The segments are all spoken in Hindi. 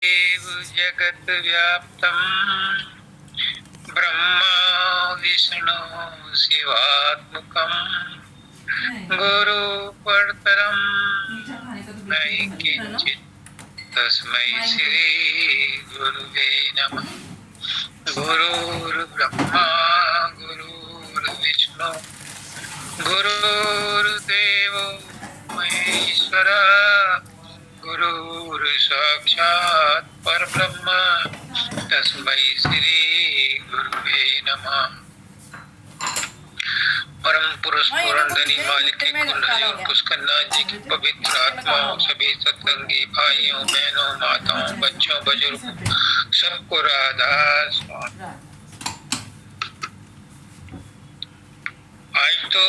देव जगत व्याप्तम् ब्रह्मा विष्णु शिवात्मकम् गुरु परतरं नहीं किंचित् तस्मै श्री गुरुवे नमः। गुरुर्ब्रह्मा गुरुर्विष्णु गुरुर्देवो महेश्वरः गुरुर् साक्षात् परब्रह्म तस्मै श्री गुरुवे नमः। परम पुरुष पुरंदरी मालिक के कुल पुष्करनाथ जी की पवित्र आत्माओं सभी सत्संगी भाइयों बहनों माताओं बच्चों बुजुर्गों सबको राधा स्वामी। आज तो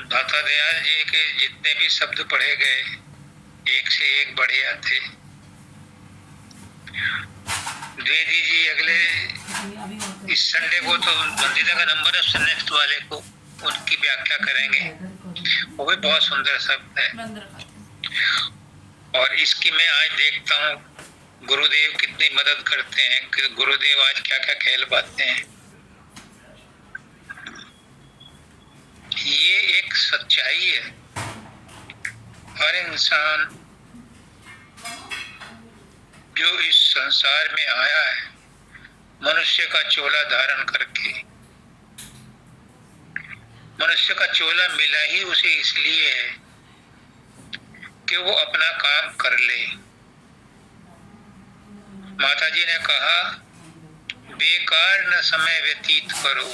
दाता दयाल जी के जितने भी शब्द पढ़े गए एक से एक बढ़िया थे। द्विवेदी जी अगले इस संडे को तो मंदिर का नंबर है, नेक्स्ट वाले को उनकी व्याख्या करेंगे। वो भी बहुत सुंदर शब्द है। और इसकी मैं आज देखता हूँ गुरुदेव कितनी मदद करते हैं कि गुरुदेव आज क्या क्या खेल पाते हैं। ये एक सच्चाई है। हर इंसान जो इस संसार में आया है मनुष्य का चोला धारण करके, मनुष्य का चोला मिला ही उसे इसलिए है कि वो अपना काम कर ले। माता जी ने कहा बेकार न समय व्यतीत करो,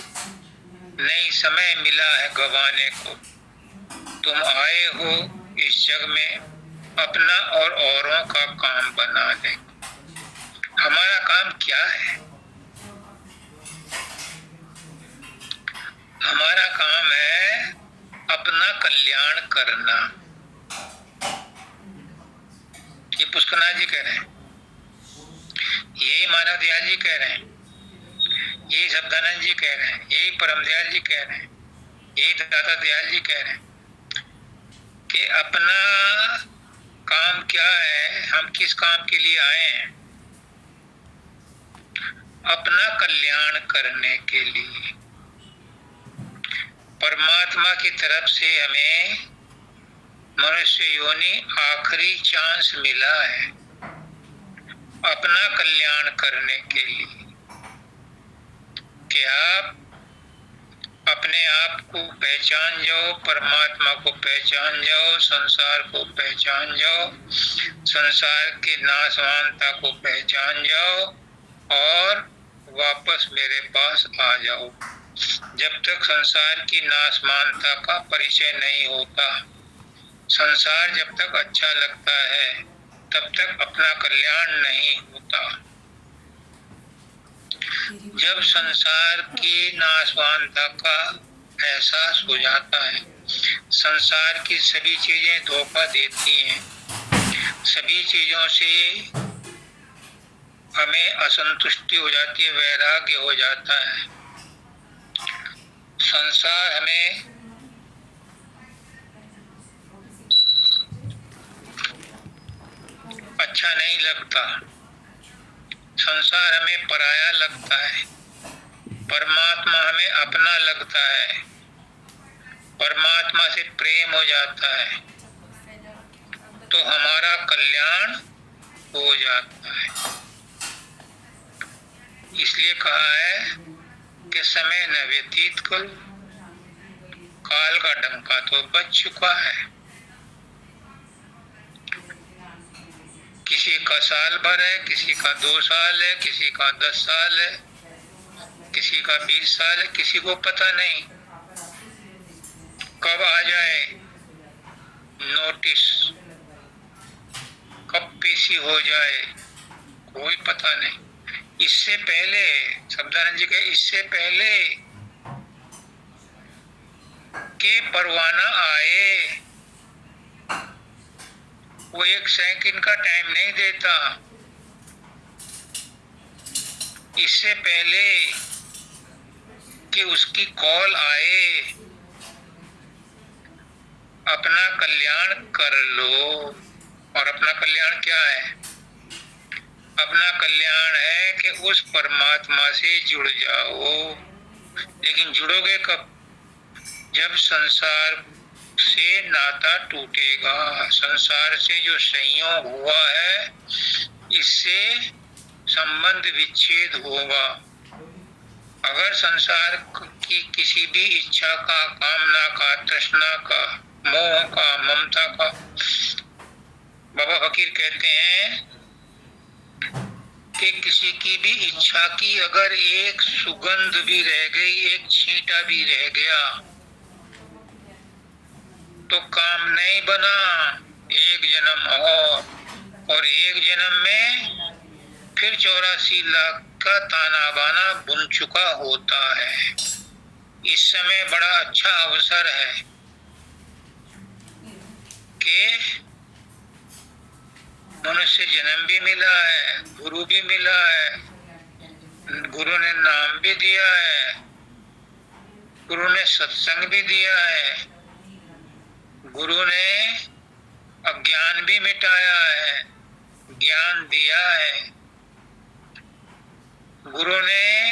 नहीं समय मिला है गंवाने को। तुम आए हो इस जग में अपना और औरों का काम बनाने। हमारा काम क्या है? हमारा काम है अपना कल्याण करना। ये पुष्करनाथ जी कह रहे हैं, यही मानव दयाल जी कह रहे हैं, यही शब्दानंद जी कह रहे हैं, यही परम दयाल जी कह रहे हैं, यही दाता दयाल जी कह रहे हैं कि अपना काम क्या है, हम किस काम के लिए आए हैं? अपना कल्याण करने के लिए। परमात्मा की तरफ से हमें मनुष्य योनि आखिरी चांस मिला है अपना कल्याण करने के लिए कि आप अपने आप को पहचान जाओ, परमात्मा को पहचान जाओ, संसार को पहचान जाओ, संसार की नाशवानता को पहचान जाओ और वापस मेरे पास आ जाओ। जब तक संसार की नाशवानता का परिचय नहीं होता, संसार जब तक अच्छा लगता है तब तक अपना कल्याण नहीं होता। जब संसार की नाशवानता का एहसास हो जाता है, संसार की सभी चीजें धोखा देती हैं, सभी चीजों से हमें असंतुष्टि हो जाती है, वैराग्य हो जाता है। संसार हमें अच्छा नहीं लगता, संसार हमें पराया लगता है, परमात्मा हमें अपना लगता है, परमात्मा से प्रेम हो जाता है तो हमारा कल्याण हो जाता है। इसलिए कहा है कि समय न व्यतीत करो, काल का डंका तो बज चुका है। किसी का साल भर है, किसी का 2 साल है, किसी का 10 साल है, किसी का 20 साल है, किसी को पता नहीं कब आ जाए नोटिस, कब पेशी हो जाए, कोई पता नहीं। इससे पहले शब्दानंद जी कहे, इससे पहले कि परवाना आए वो 1 सेकंड का टाइम नहीं देता। इससे पहले कि उसकी कॉल आए अपना कल्याण कर लो। और अपना कल्याण क्या है? अपना कल्याण है कि उस परमात्मा से जुड़ जाओ। लेकिन जुड़ोगे कब? जब संसार से नाता टूटेगा। संसार से जो संयोग हुआ है, इससे संबंध विच्छेद होगा। अगर संसार की किसी भी इच्छा का, कामना का, तृष्णा का, मोह का, ममता का, बाबा फकीर कहते हैं कि किसी की भी इच्छा की अगर एक सुगंध भी रह गई, एक छींटा भी रह गया, तो काम नहीं बना। एक जन्म और एक जन्म में फिर 84 लाख का ताना बाना बुन चुका होता है। इस समय बड़ा अच्छा अवसर है कि मनुष्य जन्म भी मिला है, गुरु भी मिला है, गुरु ने नाम भी दिया है, गुरु ने सत्संग भी दिया है, गुरु ने अज्ञान भी मिटाया है, ज्ञान दिया है। गुरु ने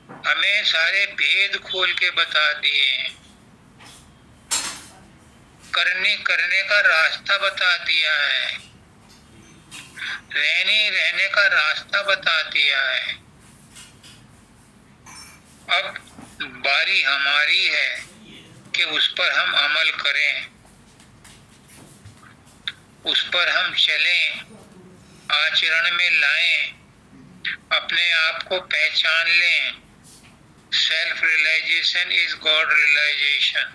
हमें सारे भेद खोल के बता दिए, करने का रास्ता बता दिया है, रहने का रास्ता बता दिया है। अब बारी हमारी है कि उस पर हम अमल करें, उस पर हम चलें, आचरण में लाएं, अपने आप को पहचान लें। Self realization is god realization.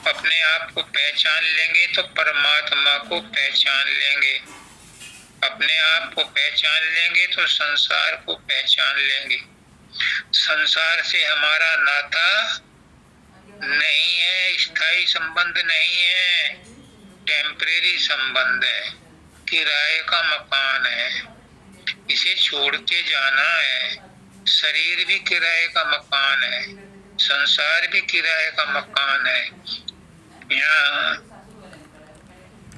अपने आप को पहचान लेंगे तो परमात्मा को पहचान लेंगे। अपने आप को पहचान लेंगे तो संसार को पहचान लेंगे। संसार से हमारा नाता नहीं है, स्थायी संबंध नहीं है, टेम्परेरी संबंध है, किराए का मकान है, इसे छोड़ के जाना है। शरीर भी किराए का मकान है, संसार भी किराए का मकान है। यहाँ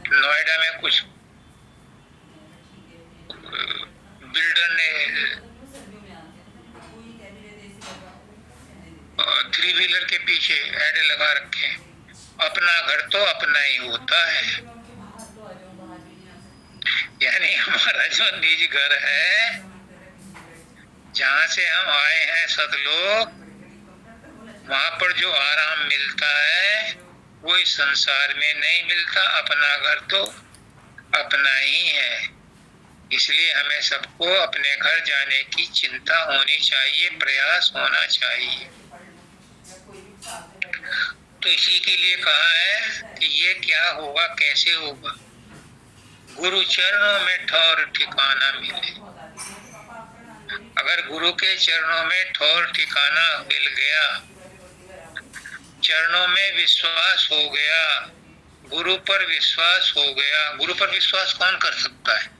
नोएडा में कुछ बिल्डर ने 3 व्हीलर के पीछे ऐड लगा रखे, अपना घर तो अपना ही होता है। यानी हमारा जो निज घर है, जहाँ से हम आए हैं सतलोक, वहाँ पर जो आराम मिलता है वो इस संसार में नहीं मिलता। अपना घर तो अपना ही है। इसलिए हमें सबको अपने घर जाने की चिंता होनी चाहिए, प्रयास होना चाहिए। तो इसी के लिए कहा है कि ये क्या होगा, कैसे होगा? गुरु चरणों में ठौर ठिकाना मिले। अगर गुरु के चरणों में ठौर ठिकाना मिल गया, चरणों में विश्वास हो गया, गुरु पर विश्वास हो गया। गुरु पर विश्वास कौन कर सकता है?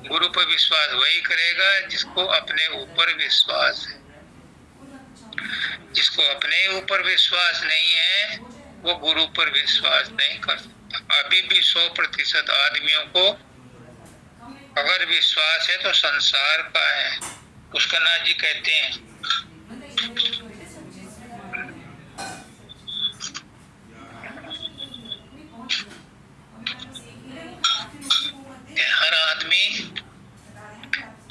गुरु पर विश्वास वही करेगा जिसको अपने ऊपर विश्वास है। जिसको अपने ऊपर विश्वास नहीं है, वो गुरु पर विश्वास नहीं कर सकता। अभी भी 100% आदमियों को अगर विश्वास है तो संसार का है। पुष्करनाथ जी कहते हैं कि हर आदमी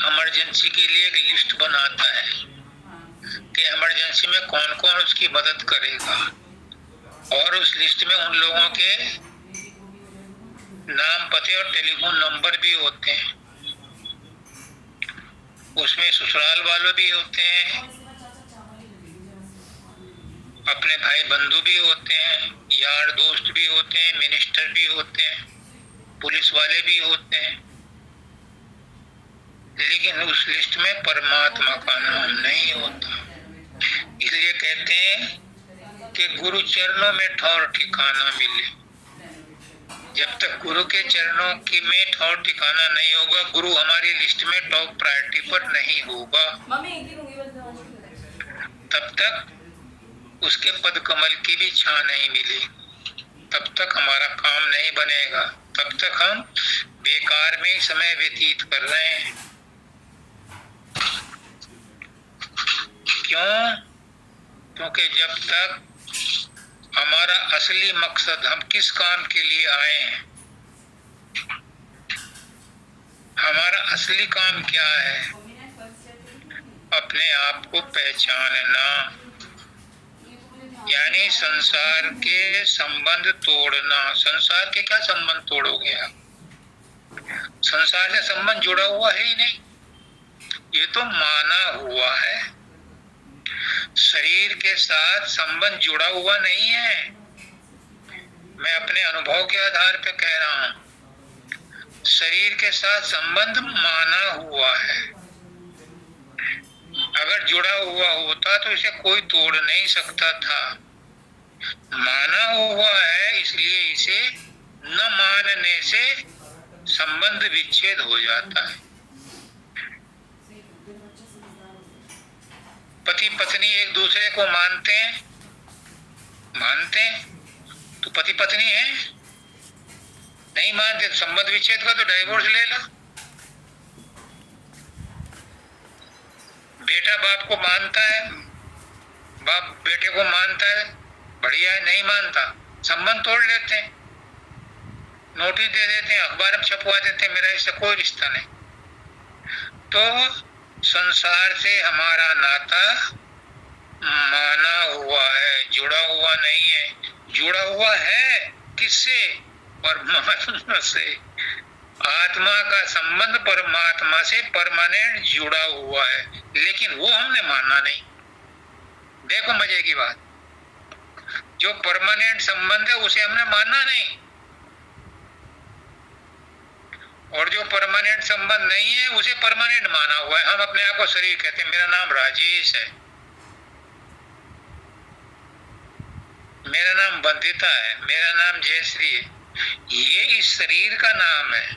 इमरजेंसी के लिए एक लिस्ट बनाता है कि इमरजेंसी में कौन कौन उसकी मदद करेगा, और उस लिस्ट में उन लोगों के नाम, पते और टेलीफोन नंबर भी होते हैं। उसमें ससुराल वालों भी होते हैं, अपने भाई बंधु भी होते हैं, यार दोस्त भी होते हैं, मिनिस्टर भी होते हैं, पुलिस वाले भी होते हैं। लेकिन उस लिस्ट में परमात्मा का नाम नहीं होता। इसलिए कहते हैं कि गुरु चरणों में ठौर ठिकाना मिले। जब तक गुरु के चरणों की में ठौर ठिकाना नहीं होगा, गुरु हमारी लिस्ट में टॉप प्रायोरिटी पर नहीं होगा, तब तक उसके पद कमल की भी छां नहीं मिली, तब तक हमारा काम नहीं बनेगा। तब तक हम बेकार में ही समय व्यतीत कर रहे हैं। क्यों? क्योंकि जब तक हमारा असली मकसद, हम किस काम के लिए आए हैं, हमारा असली काम क्या है, अपने आप को पहचानना, यानी संसार के संबंध तोड़ना। संसार के क्या संबंध तोड़ोगे आप? संसार से संबंध जुड़ा हुआ है ही नहीं, ये तो माना हुआ है। शरीर के साथ संबंध जुड़ा हुआ नहीं है, मैं अपने अनुभव के आधार पर कह रहा हूं। शरीर के साथ संबंध माना हुआ है। अगर जुड़ा हुआ होता तो इसे कोई तोड़ नहीं सकता था। माना हुआ है, इसलिए इसे न मानने से संबंध विच्छेद हो जाता है। पति पत्नी एक दूसरे को मानते हैं तो पति पत्नी है। नहीं मानते तो संबंध विच्छेद का तो डाइवोर्स ले लो। बेटा बाप को मानता है, बाप बेटे को मानता है, बढ़िया है। नहीं मानता, संबंध तोड़ लेते हैं, नोटिस दे देते हैं, अखबार में छपवा देते हैं, मेरा इससे कोई रिश्ता नहीं। तो संसार से हमारा नाता माना हुआ है, जुड़ा हुआ नहीं है। जुड़ा हुआ है किससे? परमात्मा से। आत्मा का संबंध परमात्मा से परमानेंट जुड़ा हुआ है, लेकिन वो हमने माना नहीं। देखो मजे की बात, जो परमानेंट संबंध है उसे हमने माना नहीं, और जो परमानेंट संबंध नहीं है उसे परमानेंट माना हुआ है। हम अपने आप को शरीर कहते हैं, मेरा नाम राजेश है, मेरा नाम बंदिता है, मेरा नाम जयश्री है। ये इस शरीर का नाम है,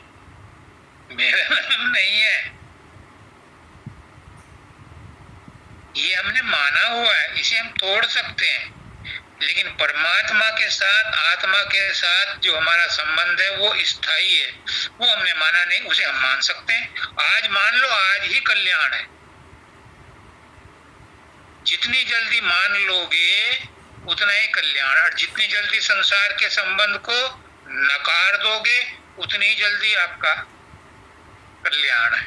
मेरा नाम नहीं है। ये हमने माना हुआ है, इसे हम तोड़ सकते हैं, लेकिन परमात्मा के साथ, आत्मा के साथ जो हमारा संबंध है वो स्थायी है, वो हमने माना नहीं, उसे हम मान सकते हैं। आज मान लो, आज ही कल्याण है। जितनी जल्दी मान लोगे उतना ही कल्याण, और जितनी जल्दी संसार के संबंध को नकार दोगे उतनी जल्दी आपका कल्याण है।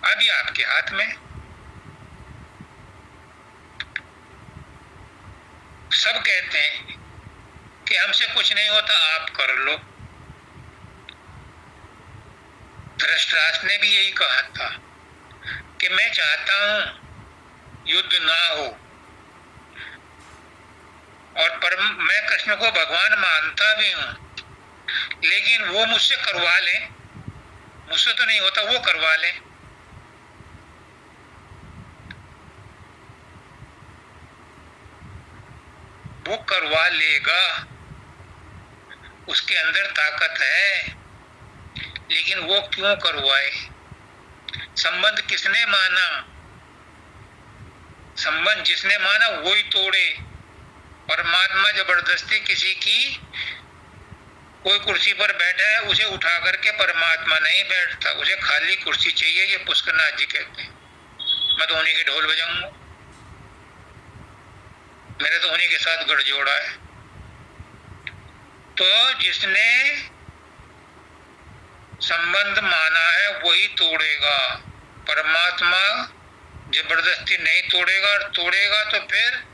अभी आपके हाथ में। सब कहते हैं कि हमसे कुछ नहीं होता, आप कर लो। धृतराष्ट्र ने भी यही कहा था कि मैं चाहता हूं युद्ध ना हो, और मैं कृष्ण को भगवान मानता भी हूं, लेकिन वो मुझसे करवा ले, मुझसे तो नहीं होता, वो करवा ले। वो करवा लेगा, उसके अंदर ताकत है, लेकिन वो क्यों करवाए? संबंध किसने माना? संबंध जिसने माना वो ही तोड़े। परमात्मा जबरदस्ती किसी की, कोई कुर्सी पर बैठा है उसे उठा करके परमात्मा नहीं बैठता, उसे खाली कुर्सी चाहिए। ये पुष्करनाथ जी कहते हैं, मैं तो उन्हीं के ढोल बजाऊंगा, मैंने तो उन्हीं के साथ गढ़ जोड़ा है। तो जिसने संबंध माना है वही तोड़ेगा, परमात्मा जबरदस्ती नहीं तोड़ेगा, और तोड़ेगा तो फिर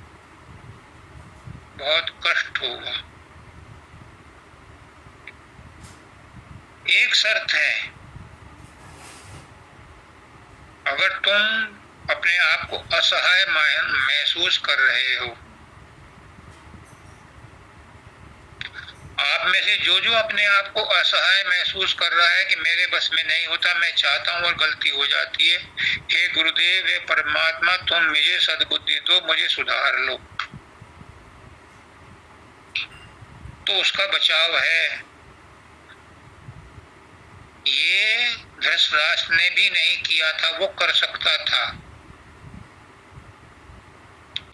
बहुत कष्ट होगा। एक शर्त है, अगर तुम अपने आप को असहाय महसूस कर रहे हो, आप में से जो अपने आप को असहाय महसूस कर रहा है कि मेरे बस में नहीं होता, मैं चाहता हूं और गलती हो जाती है, हे गुरुदेव, हे परमात्मा, तुम मुझे सद्बुद्धि दो, मुझे सुधार लो, तो उसका बचाव है। ये धृतराष्ट्र ने भी नहीं किया था, वो कर सकता था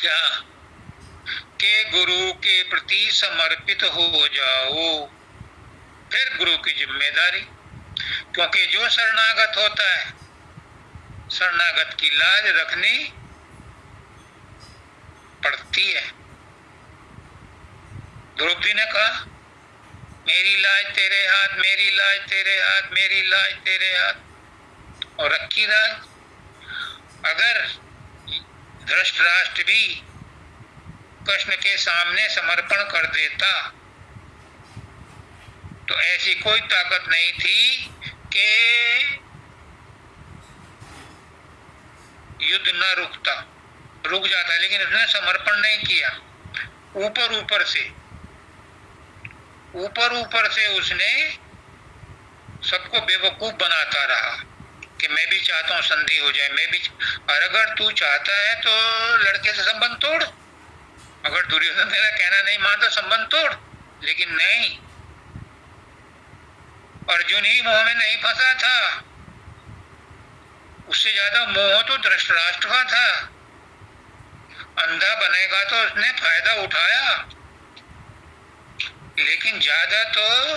क्या? के गुरु के प्रति समर्पित हो जाओ, फिर गुरु की जिम्मेदारी, क्योंकि जो शरणागत होता है, शरणागत की लाज रखनी पड़ती है। द्रौपदी ने कहा, मेरी लाज तेरे हाथ, मेरी लाज तेरे हाथ, मेरी लाज तेरे हाथ, और रखी लाज। अगर धृतराष्ट्र भी कृष्ण के सामने समर्पण कर देता तो ऐसी कोई ताकत नहीं थी कि युद्ध न रुक जाता, लेकिन उसने समर्पण नहीं किया। ऊपर से उसने सबको बेवकूफ बनाता रहा कि मैं भी चाहता हूं संधि हो जाए, मैं भी। और अगर तू चाहता है तो लड़के से संबंध तोड़, अगर दुर्योधन मेरा कहना नहीं मानता संबंध तोड़, लेकिन नहीं, अर्जुन ही मोह में नहीं फंसा था, उससे ज्यादा मोह तो धृतराष्ट्र का था। अंधा बनेगा तो उसने फायदा उठाया, लेकिन ज्यादा तो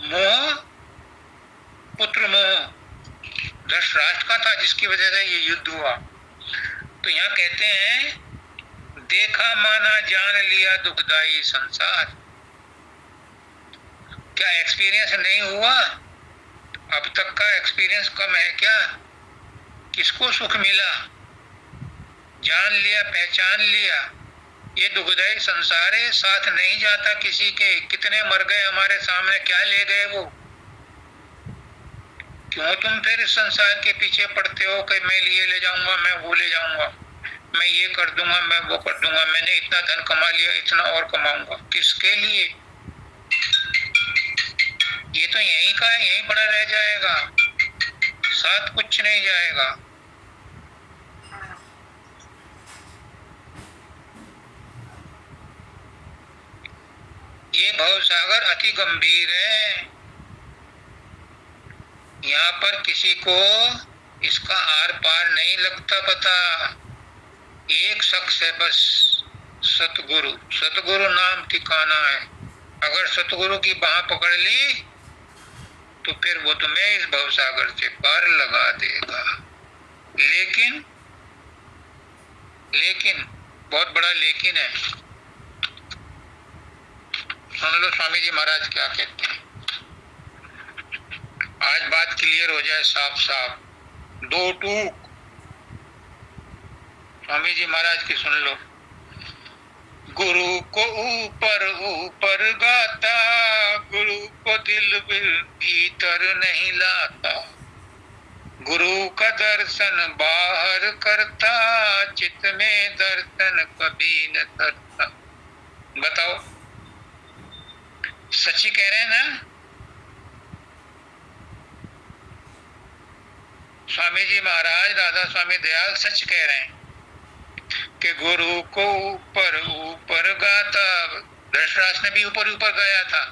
मोह, पुत्र मोह धृतराष्ट्र का था, जिसकी वजह से ये युद्ध हुआ। तो यहाँ कहते हैं, देखा माना जान लिया दुखदाई संसार। क्या एक्सपीरियंस नहीं हुआ? अब तक का एक्सपीरियंस कम है क्या? किसको सुख मिला? जान लिया, पहचान लिया, ये दुखदाई संसार है, साथ नहीं जाता किसी के। कितने मर गए हमारे सामने, क्या ले गए वो? क्यों तुम फिर इस संसार के पीछे पड़ते हो कि मैं ये ले जाऊंगा, मैं वो ले जाऊंगा, मैं ये कर दूंगा, मैं वो कर दूंगा, मैंने इतना धन कमा लिया, इतना और कमाऊंगा। किसके लिए? ये तो यहीं का है, यहीं पड़ा रह जाएगा, साथ कुछ नहीं जाएगा। ये भवसागर अति गंभीर है, यहाँ पर किसी को इसका आर पार नहीं लगता पता। एक शख्स है बस, सतगुरु। सतगुरु नाम ठिकाना है। अगर सतगुरु की बाह पकड़ ली तो फिर वो तुम्हें इस भवसागर से पार लगा देगा। लेकिन बहुत बड़ा लेकिन है। सुन लो स्वामी जी महाराज क्या कहते हैं, आज बात क्लियर हो जाए साफ साफ, दो टूक स्वामी जी महाराज की सुन लो। गुरु को ऊपर ऊपर गाता, गुरु को दिल भीतर नहीं लाता, गुरु का दर्शन बाहर करता, चित्त में दर्शन कभी न करता। बताओ, सच्ची कह रहे हैं ना स्वामी जी महाराज? राधा स्वामी दयाल सच कह रहे हैं कि गुरु को ऊपर ऊपर गाता। धृतराष्ट्र ने भी ऊपर ऊपर गाया था।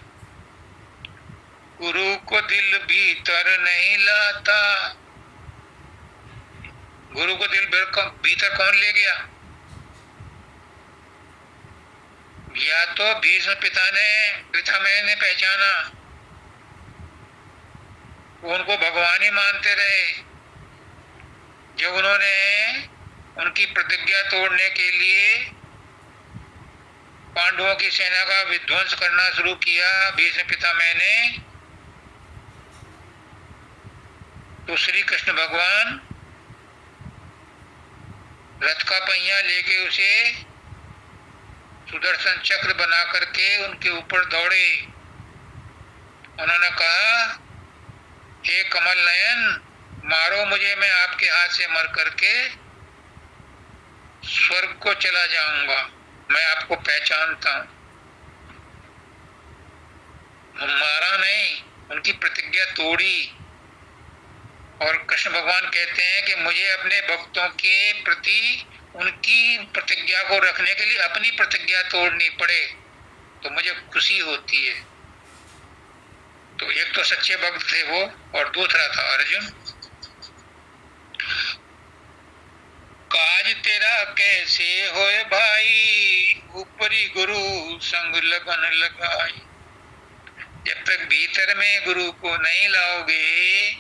गुरु को दिल भीतर नहीं लाता। गुरु को दिल भीतर कौन ले गया? या तो भीष्म पितामह ने पहचाना, उनको भगवान ही मानते रहे। जब उन्होंने उनकी प्रतिज्ञा तोड़ने के लिए पांडवों की सेना का विध्वंस करना शुरू किया भीष्म पितामह ने, तो श्री कृष्ण भगवान रथ का पहिया लेके उसे सुदर्शन चक्र बना करके उनके ऊपर दौड़े। उन्होंने कहा, हे कमल नयन, मारो मुझे, मैं आपके हाथ से मर करके स्वर्ग को चला जाऊंगा, मैं आपको पहचानता हूं। मारा नहीं, उनकी प्रतिज्ञा तोड़ी। और कृष्ण भगवान कहते हैं कि मुझे अपने भक्तों के प्रति उनकी प्रतिज्ञा को रखने के लिए अपनी प्रतिज्ञा तोड़नी पड़े तो मुझे खुशी होती है। तो एक तो सच्चे भक्त थे वो, और दूसरा था अर्जुन। काज तेरा कैसे होए भाई, ऊपरी गुरु संग लगन लगाई। जब तक भीतर में गुरु को नहीं लाओगे,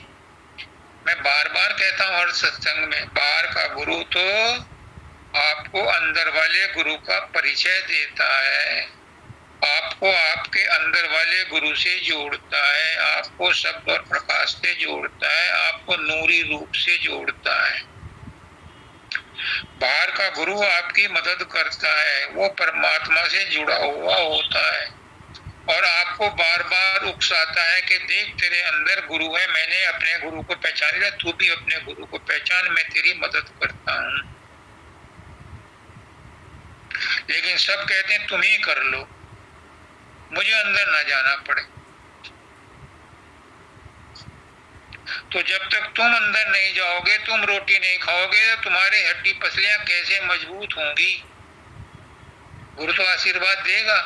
मैं बार बार कहता हूं हर सत्संग में, बाहर का गुरु तो आपको अंदर वाले गुरु का परिचय देता है, आपको आपके अंदर वाले गुरु से जोड़ता है, आपको शब्द और प्रकाश से जोड़ता है, आपको नूरी रूप से जोड़ता है। बाहर का गुरु आपकी मदद करता है, वो परमात्मा से जुड़ा हुआ होता है और आपको बार बार उकसाता है कि देख तेरे अंदर गुरु है, मैंने अपने गुरु को पहचान लिया, तू भी अपने गुरु को पहचान, मैं तेरी मदद करता हूं। लेकिन सब कहते हैं तुम ही कर लो, मुझे अंदर ना जाना पड़े। तो जब तक तुम अंदर नहीं जाओगे, तुम रोटी नहीं खाओगे, तो तुम्हारी हड्डी पसलियां कैसे मजबूत होंगी? गुरु तो आशीर्वाद देगा,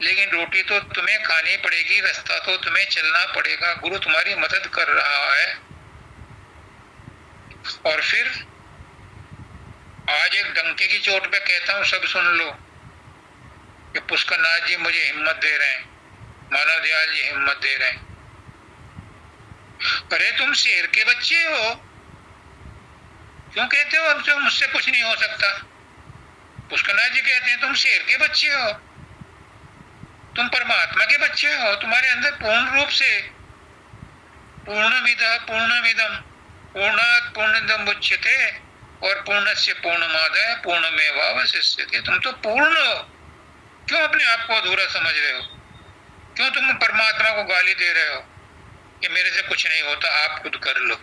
लेकिन रोटी तो तुम्हें खानी पड़ेगी, रास्ता तो तुम्हें चलना पड़ेगा। गुरु तुम्हारी मदद कर रहा है। और फिर आज एक डंके की चोट पे कहता हूं, सब सुन लो कि पुष्करनाथ जी मुझे हिम्मत दे रहे हैं, मानव दयाल जी हिम्मत दे रहे हैं। अरे तुम शेर के बच्चे हो, क्यों कहते हो अब तो मुझसे कुछ नहीं हो सकता? पुष्करनाथ जी कहते हैं तुम शेर के बच्चे हो, तुम परमात्मा के बच्चे हो, तुम्हारे अंदर पूर्ण रूप से पूर्णमिदः पूर्णमिदं पूर्णात् पूर्णमिदं मुच्यते और पूर्णस्य पूर्णमादाय पूर्णमेवावशिष्यते। तुम तो पूर्ण हो, क्यों अपने आप को अधूरा समझ रहे हो? क्यों तुम परमात्मा को गाली दे रहे हो कि मेरे से कुछ नहीं होता, आप खुद कर लो?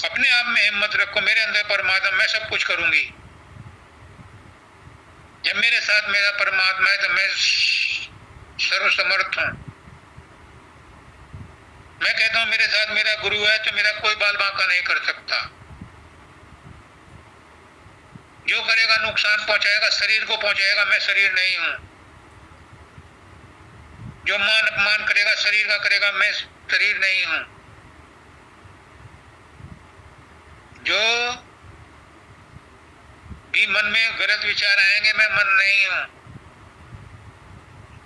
अपने आप में हिम्मत रखो, मेरे अंदर परमात्मा, मैं सब कुछ करूंगी। जब मेरे साथ मेरा परमात्मा है तो मैं सर्वसमर्थ हूं। मैं कहता हूं मेरे साथ मेरा गुरु है तो मेरा कोई बाल बांका नहीं कर सकता। जो करेगा नुकसान पहुंचाएगा, शरीर को पहुंचाएगा, मैं शरीर नहीं हूं। जो मान अपमान करेगा शरीर का करेगा, मैं शरीर नहीं हूं। जो भी मन में गलत विचार आएंगे, मैं मन नहीं हूं,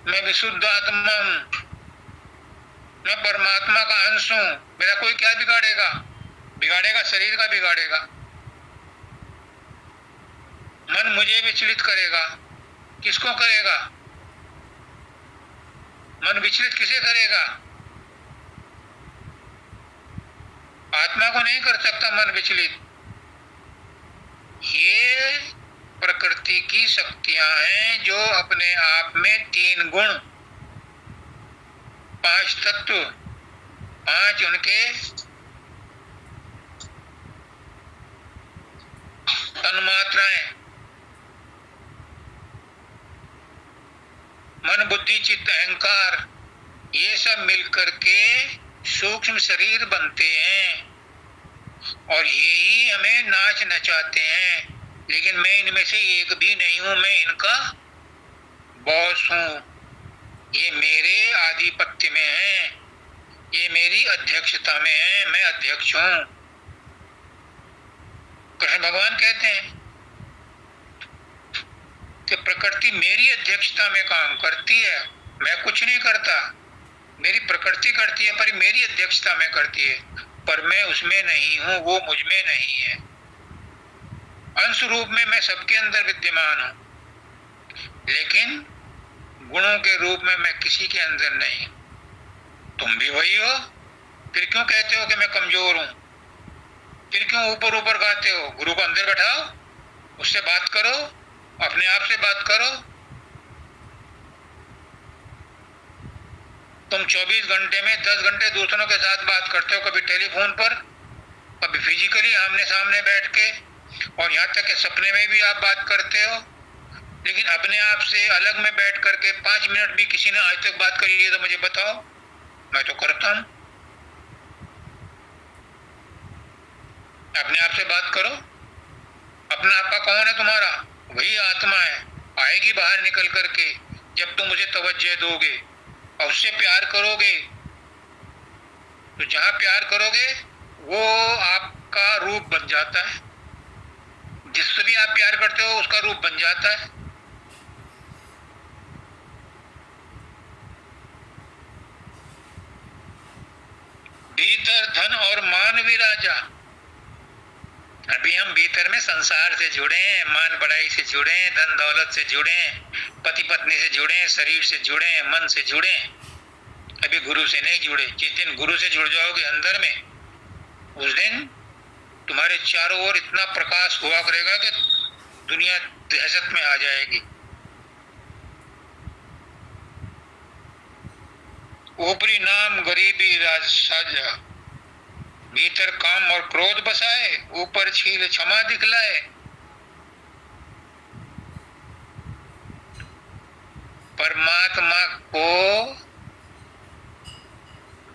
मैं विशुद्ध आत्मा हूं, मैं परमात्मा का अंश हूं। मेरा कोई क्या बिगाड़ेगा? बिगाड़ेगा शरीर का बिगाड़ेगा। मन मुझे विचलित करेगा, किसको करेगा? मन विचलित किसे करेगा? आत्मा को नहीं कर सकता मन विचलित। ये प्रकृति की शक्तियां हैं जो अपने आप में 3 गुण, 5 तत्व, 5 उनके तन्मात्राएं, मन बुद्धि चित्त अहंकार, ये सब मिलकर के सूक्ष्म शरीर बनते हैं और यही हमें नाच नचाते हैं। लेकिन मैं इनमें से एक भी नहीं हूं, मैं इनका बॉस हूं। ये मेरे आधिपत्य में है, ये मेरी अध्यक्षता में है, मैं अध्यक्ष हूं। कृष्ण भगवान कहते हैं कि प्रकृति मेरी अध्यक्षता में काम करती है, मैं कुछ नहीं करता। मेरी प्रकृति करती है पर मेरी अध्यक्षता में करती है, पर मैं उसमें नहीं हूं, वो मुझ में नहीं है। अंश रूप में मैं सबके अंदर विद्यमान हूं, लेकिन गुणों के रूप में मैं किसी के अंदर नहीं। तुम भी वही हो, फिर क्यों कहते हो कि मैं कमजोर हूं? फिर क्यों ऊपर ऊपर गाते हो? गुरु को अंदर बैठाओ, उससे बात करो, अपने आप से बात करो। तुम 24 घंटे में 10 घंटे दूसरों के साथ बात करते हो, कभी टेलीफोन पर, कभी फिजिकली आमने सामने बैठ के, और यहाँ तक कि सपने में भी आप बात करते हो। लेकिन अपने आप से अलग में बैठ करके 5 मिनट भी किसी ने आज तक बात करी है तो मुझे बताओ, मैं तो करता हूं। अपने आप से बात करो। अपना आपका कौन है तुम्हारा? वही आत्मा है, आएगी बाहर निकल करके जब तुम मुझे तवज्जो दोगे और उससे प्यार करोगे। तो जहां प्यार करोगे वो आपका रूप बन जाता है, जिससे भी आप प्यार करते हो उसका रूप बन जाता है। भीतर धन और मान विराजा। अभी हम भीतर में संसार से जुड़े हैं, मान बढ़ाई से जुड़े हैं, धन दौलत से जुड़े हैं, पति पत्नी से जुड़े हैं, शरीर से जुड़े हैं, मन से जुड़े हैं, अभी गुरु से नहीं जुड़े। जिस दिन गुरु से जुड़ जाओगे अंदर में, उस दिन तुम्हारे चारों ओर इतना प्रकाश हुआ करेगा कि दुनिया दहशत में आ जाएगी। ऊपरी नाम गरीबी राज साजा, भीतर काम और क्रोध बसाए, ऊपर छील क्षमा दिखलाए। परमात्मा को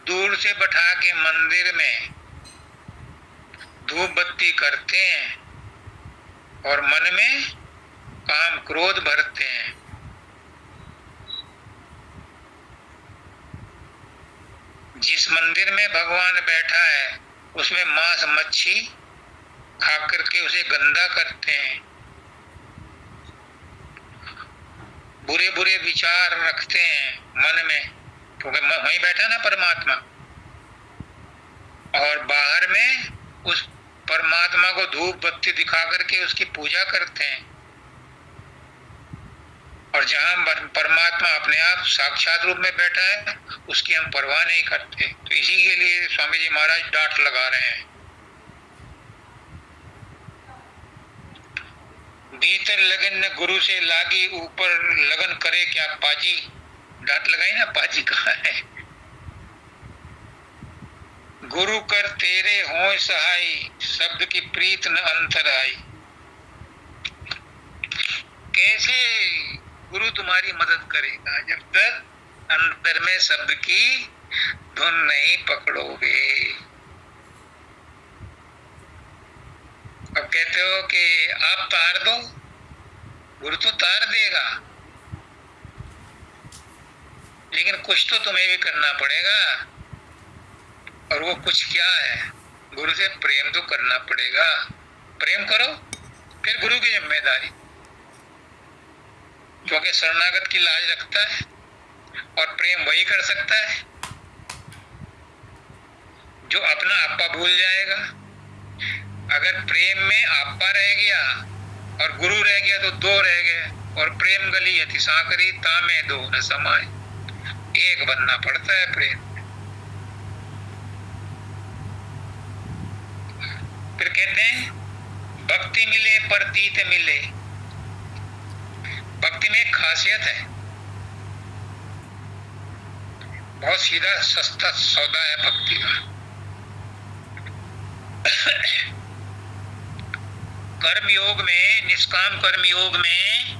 दूर से बैठा के मंदिर में धूप बत्ती करते हैं और मन में काम क्रोध भरते हैं। जिस मंदिर में भगवान बैठा है उसमें मांस मच्छी खा करके उसे गंदा करते हैं, बुरे बुरे विचार रखते हैं मन में, क्योंकि वहीं बैठा ना परमात्मा। और बाहर में उस परमात्मा को धूप बत्ती दिखा करके उसकी पूजा करते हैं। और जहां परमात्मा अपने आप साक्षात रूप में बैठा है उसकी हम परवाह नहीं करते। तो इसी के लिए स्वामी जी महाराज डांट लगा रहे हैं। भीतर लगन न गुरु से लागी, ऊपर लगन करे क्या पाजी। डांट लगाई ना, पाजी कहा है। गुरु कर तेरे हों सहाई, शब्द की प्रीत न अंतर आई। कैसे गुरु तुम्हारी मदद करेगा जब तक अंदर में शब्द की धुन नहीं पकड़ोगे। अब कहते हो कि आप तार दो, गुरु तो तार देगा, लेकिन कुछ तो तुम्हें भी करना पड़ेगा। और वो कुछ क्या है? गुरु से प्रेम तो करना पड़ेगा। प्रेम करो, फिर गुरु की जिम्मेदारी। क्योंकि शरणागत की लाज रखता है और प्रेम वही कर सकता है जो अपना आपा भूल जाएगा। अगर प्रेम में आपा रह गया और गुरु रह गया तो दो रह गए। और प्रेम गली यति सांकरी, तामे दो न समाए। एक बनना पड़ता है प्रेम। फिर कहते हैं भक्ति मिले प्रतीत मिले। भक्ति में एक खासियत है, बहुत सीधा सस्ता सौदा है भक्ति का। कर्म योग में, निष्काम कर्म योग में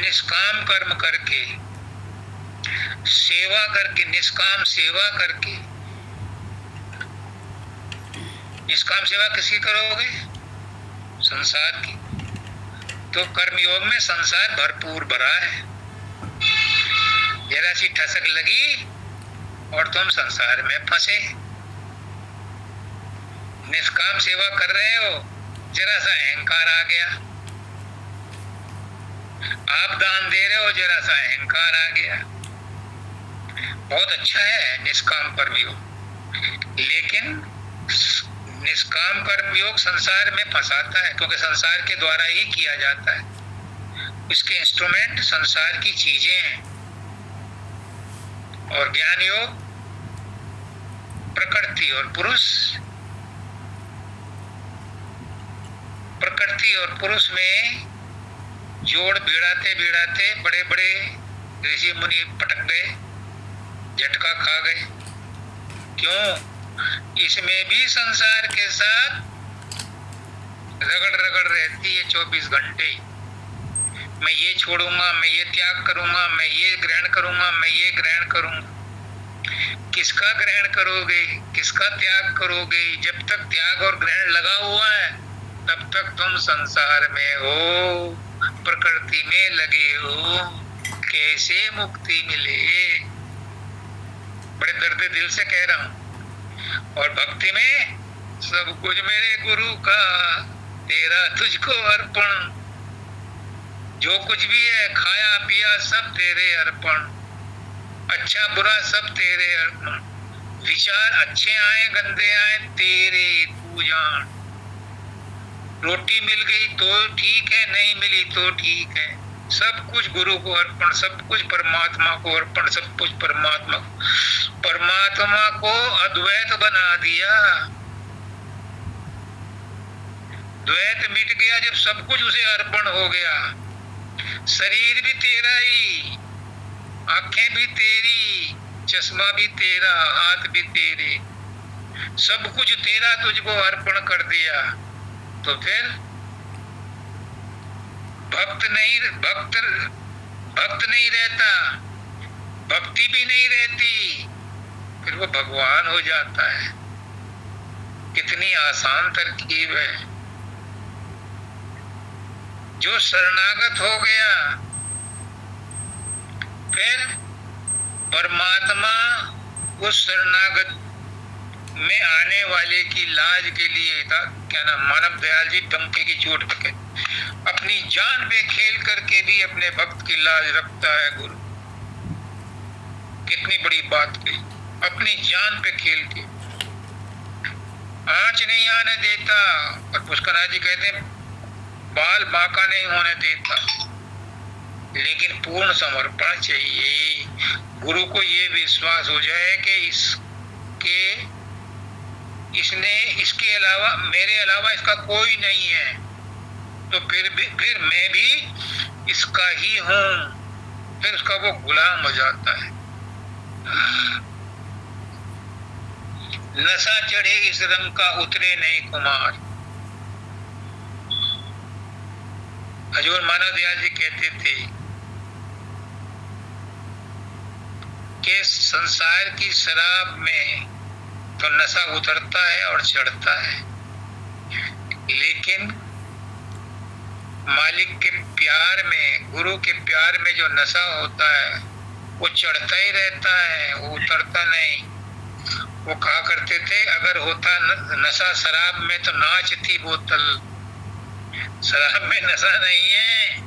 निष्काम कर्म करके, सेवा करके, निष्काम सेवा करके। निष्काम सेवा किसकी करोगे? संसार की। तो कर्म योग में संसार भरपूर भरा है। जरा सी ठसक लगी और तुम संसार में फंसे। निष्काम सेवा कर रहे हो, जरा सा अहंकार आ गया। आप दान दे रहे हो, जरा सा अहंकार आ गया। बहुत अच्छा है निष्काम कर्मयोग, लेकिन निष्काम कर्मयोग संसार में फंसाता है, क्योंकि संसार के द्वारा ही किया जाता है। इसके इंस्ट्रूमेंट संसार की चीजें हैं। और ज्ञान योग प्रकृति और पुरुष, प्रकृति और पुरुष में जोड़ भिड़ाते भिड़ाते बड़े बड़े ऋषि मुनि पटक गए, झटका खा गए। क्यों? इसमें भी संसार के साथ रगड़ रगड़ रहती है 24 घंटे। मैं ये छोड़ूंगा, मैं ये त्याग करूंगा, मैं ये ग्रहण करूंगा, मैं ये ग्रहण करूंगा। किसका ग्रहण करोगे, किसका त्याग करोगे? जब तक त्याग और ग्रहण लगा हुआ है तब तक तुम संसार में हो, प्रकृति में लगे हो। कैसे मुक्ति मिले? बड़े दर्द दिल से कह रहा हूं। और भक्ति में सब कुछ मेरे गुरु का, तेरा तुझको अर्पण, जो कुछ भी है, खाया पिया सब तेरे अर्पण, अच्छा बुरा सब तेरे अर्पण, विचार अच्छे आए गंदे आए तेरे तू जान, रोटी मिल गई तो ठीक है, नहीं मिली तो ठीक है, सब कुछ गुरु को अर्पण, सब कुछ परमात्मा को अर्पण, सब कुछ परमात्मा को अद्वैत बना दिया। द्वैत मिट गया जब सब कुछ उसे अर्पण हो गया। शरीर भी तेरा ही, आंखें भी तेरी, चश्मा भी तेरा, हाथ भी तेरे, सब कुछ तेरा तुझको अर्पण कर दिया। तो फिर भक्त नहीं रहता, भक्ति भी नहीं रहती, फिर वो भगवान हो जाता है। कितनी आसान तरकीब है। जो शरणागत हो गया, फिर परमात्मा उस शरणागत में आने वाले की लाज के लिए था, क्या नाम, मानव दयाल जी डंके की चोट पे अपनी जान पे खेल करके भी अपने भक्त की लाज रखता है गुरु। कितनी बड़ी बात कही, अपनी जान पे खेल के आंच नहीं आने देता। और पुष्करनाथ जी कहते हैं बाल बांका नहीं होने देता, लेकिन पूर्ण समर्पण चाहिए। गुरु को ये विश्वास हो जाए कि इसके अलावा, मेरे अलावा इसका कोई नहीं है, तो फिर मैं भी इसका ही हूं, फिर उसका वो गुलाम हो जाता है। नशा चढ़े इस रंग का उतरे नहीं कुमार। हजूर मानव दयाल जी कहते थे कि संसार की शराब में तो नशा उतरता है और चढ़ता है, लेकिन मालिक के प्यार में, गुरु के प्यार में जो नशा होता है वो चढ़ता ही रहता है, वो उतरता नहीं। वो कहा करते थे अगर होता नशा शराब में तो नाचती बोतल। शराब में नशा नहीं है।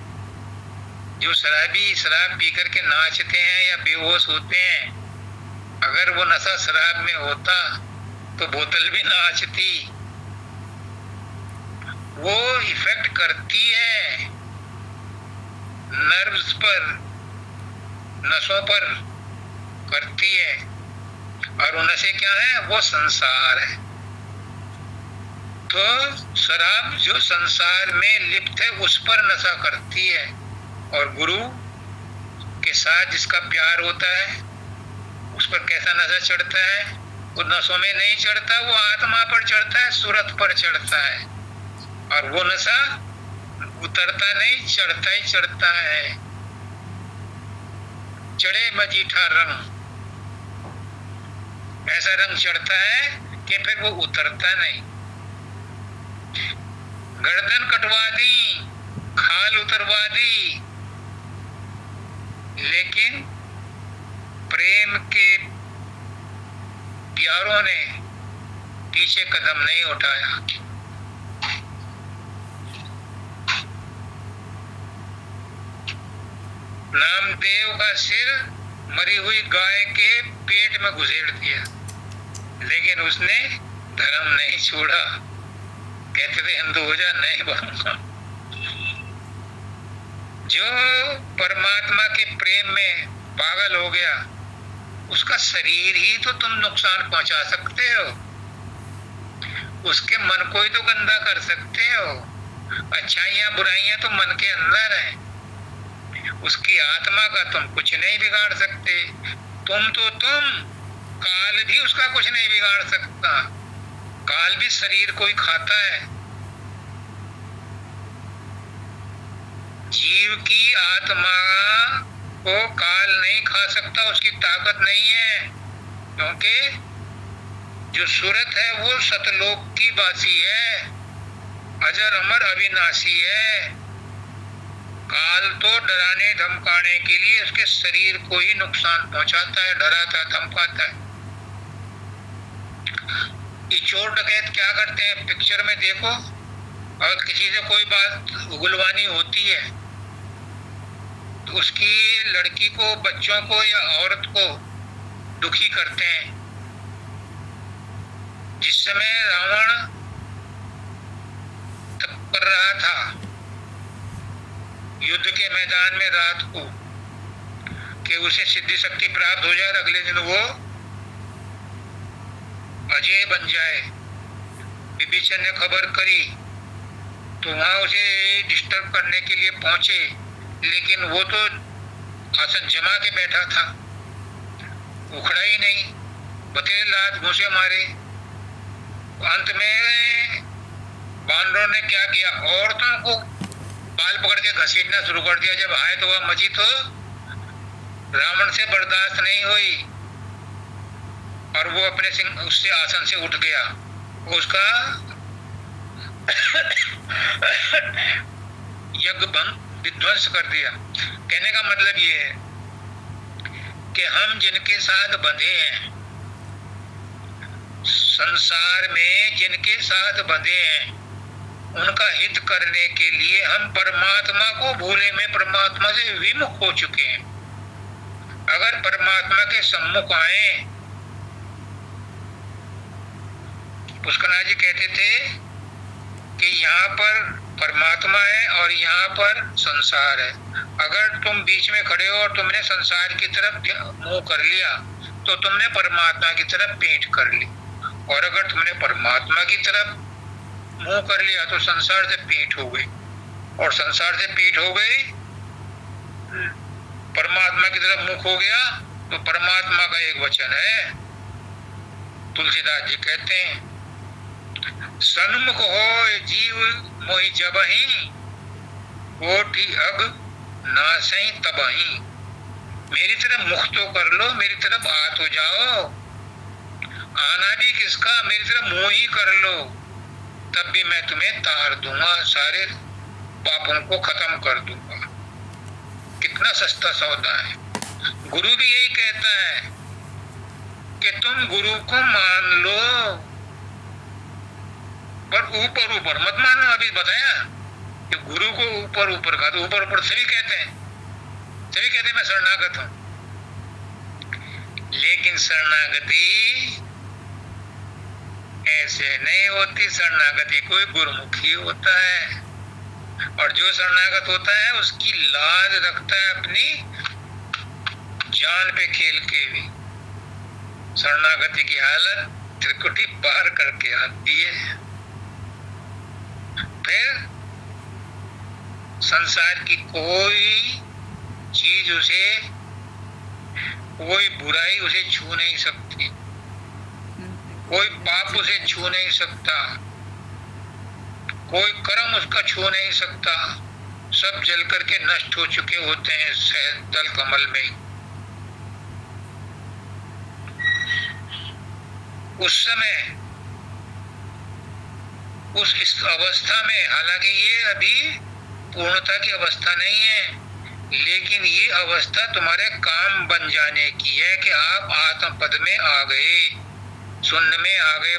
जो शराबी शराब पी करके नाचते हैं या बेहोश होते हैं, अगर वो नशा शराब में होता तो बोतल भी नाचती। वो इफेक्ट करती है नर्व्स पर, नसों पर करती है, और वो नशे क्या है, वो संसार है। तो शराब जो संसार में लिप्त है उस पर नशा करती है, और गुरु के साथ जिसका प्यार होता है उस पर कैसा नशा चढ़ता है? वो नशों में नहीं चढ़ता, वो आत्मा पर चढ़ता है, सूरत पर चढ़ता है, और वो नशा उतरता नहीं, चढ़ता ही चढ़ता है। चढ़े मजीठा रंग, ऐसा रंग चढ़ता है कि फिर वो उतरता नहीं। गर्दन कटवा दी, खाल उतरवा दी, लेकिन प्रेम के प्यारों ने पीछे कदम नहीं उठाया। नामदेव का सिर मरी हुई गाय के पेट में घुसेड़ दिया, लेकिन उसने धर्म नहीं छोड़ा। कहते थे हिंदू हो जा, नहीं बनूंगा। जो परमात्मा के प्रेम में पागल हो गया, उसका शरीर ही तो तुम नुकसान पहुंचा सकते हो, उसके मन को ही तो गंदा कर सकते हो। अच्छाइयां बुराइयां तो मन के अंदर है, उसकी आत्मा का तुम कुछ नहीं बिगाड़ सकते। तुम काल भी उसका कुछ नहीं बिगाड़ सकता। काल भी शरीर को ही खाता है। जीव की आत्मा को काल नहीं खा सकता, उसकी ताकत नहीं है, क्योंकि जो सूरत है वो सतलोक की वासी है, अजर अमर अविनाशी है। काल तो डराने धमकाने के लिए उसके शरीर को ही नुकसान पहुंचाता है, डराता है, धमकाता है। ये चोर डकैत क्या करते हैं, पिक्चर में देखो, और किसी से कोई बात उगलवानी होती है तो उसकी लड़की को, बच्चों को या औरत को दुखी करते हैं। जिस समय रावण तप कर रहा था युद्ध के मैदान में रात को कि उसे सिद्धि शक्ति प्राप्त हो जाए, अगले दिन वो अजय बन जाए, विभीषण ने खबर करी तो वहां उसे डिस्टर्ब करने के लिए पहुंचे, लेकिन वो तो आसन जमा के बैठा था, उखड़ा ही नहीं, बतेरे लात घूंसे मारे। अंत में बानरों ने क्या किया, औरतों को बाल पकड़ के घसीटना शुरू कर दिया। जब हाय तो वह मची तो रावण से बर्दाश्त नहीं हुई और वो अपने उससे आसन से उठ गया, उसका यज्ञ विध्वंस कर दिया। कहने का मतलब ये है कि हम जिनके साथ बंधे हैं, संसार में जिनके साथ बंधे हैं, उनका हित करने के लिए हम परमात्मा को भूले में परमात्मा से विमुख हो चुके हैं। अगर परमात्मा के सम्मुख आए, पुष्करनाथ जी कहते थे कि यहाँ पर परमात्मा है और यहाँ पर संसार है। अगर तुम बीच में खड़े हो और तुमने संसार की तरफ मुंह कर लिया तो तुमने परमात्मा की तरफ पीठ कर ली, और अगर तुमने परमात्मा की तरफ मुंह कर लिया तो संसार से पीठ हो गई, और संसार से पीठ हो गई, परमात्मा की तरफ मुख हो गया। तो परमात्मा का एक वचन है, तुलसीदास जी कहते हैं, सन्मुख हो जीव मोहि जबहि, कोटि अग नासई तबहि। मेरी तरफ मुख तो कर लो, मेरी तरफ आ तो जाओ, आना भी किसका, मेरी तरफ मुंह ही कर लो, तब भी मैं तुम्हें तार दूंगा, सारे पापों को खत्म कर दूंगा। कितना सस्ता सौदा है। गुरु भी यही कहता है कि तुम गुरु को मान लो, पर ऊपर ऊपर मत मानो। अभी बताया कि गुरु को ऊपर ऊपर का, तो ऊपर ऊपर सभी कहते हैं, मैं शरणागत हूं, लेकिन शरणागति ऐसे नहीं होती। शरणागति कोई गुरुमुखी होता है, और जो शरणागत होता है उसकी लाज रखता है अपनी जान पे खेल के भी। शरणागति की हालत त्रिकुटी पार करके आती है। फिर संसार की कोई चीज उसे, कोई बुराई उसे छू नहीं सकती, कोई पाप उसे छू नहीं सकता, कोई कर्म उसका छू नहीं सकता। सब जल करके नष्ट हो चुके होते हैं दल कमल में। उस समय उस अवस्था में, हालांकि ये अभी पूर्णता की अवस्था नहीं है, लेकिन ये अवस्था तुम्हारे काम बन जाने की है कि आप आत्म पद में आ गए, शून्य में आ गए,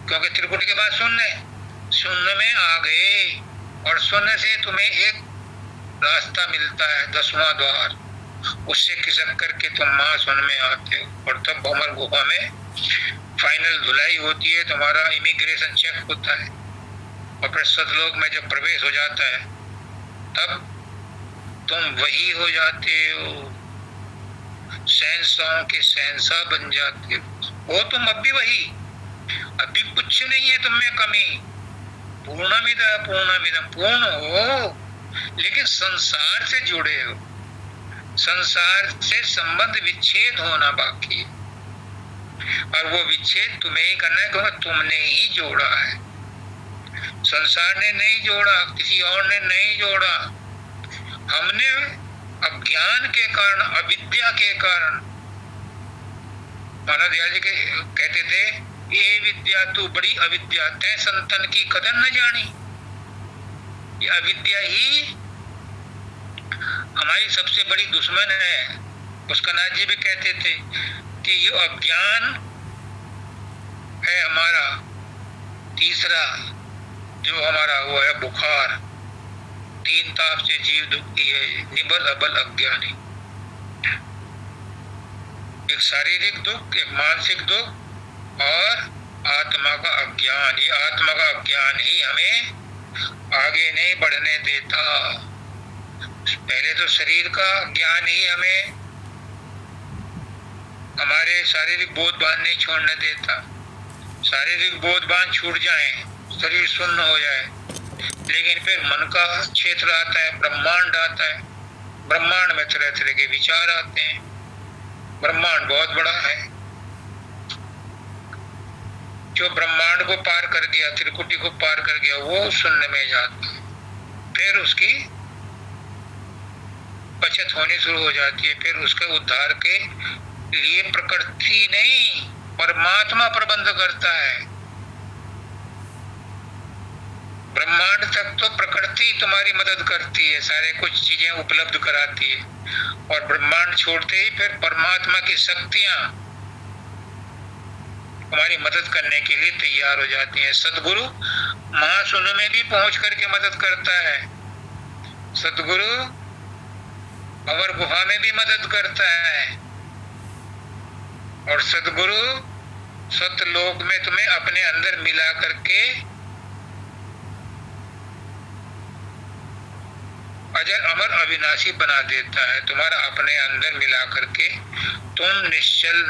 क्योंकि त्रिकुटी के बाद शून्य में आ गए, और शून्य से तुम्हें एक रास्ता मिलता है, 10वां द्वार, उससे खिसक करके तुम महाशून्य में आते हो, और तब भौमर गुफा में फाइनल धुलाई होती है, तुम्हारा इमिग्रेशन चेक होता है, और फिर सतलोक में जब प्रवेश हो जाता है तब तुम वही हो जाते हो, शहंशाहों के शहंशाह बन जाते हो तुम। अब भी वही, अभी कुछ नहीं है तुम में कमी, पूर्णमिदं पूर्णमिदं पूर्ण हो, लेकिन संसार से जुड़े हो, संसार से संबंध विच्छेद होना बाकी है, और वो विच्छेद तुम्हें ही करना है, क्योंकि तुमने ही जोड़ा है। संसार ने नहीं जोड़ा, किसी और ने नहीं जोड़ा, हमने अज्ञान के कारण, अविद्या के कारण। महाराज दयाल जी कहते थे, ये विद्या तू बड़ी अविद्या, तै संतन की कदर न जानी। ये अविद्या ही हमारी सबसे बड़ी दुश्मन है। पुष्करनाथ जी भी कहते थे कि ये अज्ञान है हमारा तीसरा, जो हमारा वो है बुखार, तीन ताप से जीव दुखी है, निबल अबल अज्ञानी। एक शारीरिक दुख, एक मानसिक दुख और आत्मा का अज्ञान। ये आत्मा का अज्ञान ही हमें आगे नहीं बढ़ने देता। पहले तो शरीर का ज्ञान ही हमें हमारे शारीरिक बोधभान नहीं छोड़ने देता। शारीरिक बोधभान छूट जाए, शरीर शून्य हो जाए, लेकिन फिर मन का क्षेत्र आता है, ब्रह्मांड आता है। ब्रह्मांड में तरह तरह के विचार आते हैं। ब्रह्मांड बहुत बड़ा है। जो ब्रह्मांड को पार कर गया, त्रिकुटी को पार कर गया, वो शून्य में जाता है। फिर उसकी बचत होनी शुरू हो जाती है। फिर उसके उद्धार के लिए प्रकृति नहीं, परमात्मा प्रबंध करता है। ब्रह्मांड तक तो प्रकृति तुम्हारी मदद करती है, सारे कुछ चीजें उपलब्ध कराती है, और ब्रह्मांड छोड़ते ही फिर परमात्मा की शक्तियां हमारी मदद करने के लिए तैयार हो जाती हैं। सदगुरु महाशून्य में भी पहुंच करके मदद करता है। सदगुरु अमर गुफा में भी मदद करता है, और सदगुरु सतलोक में तुम्हें अपने अंदर मिला करके अजर अमर अविनाशी बना देता है। तुम्हारा अपने अंदर मिला करके तुम निश्चल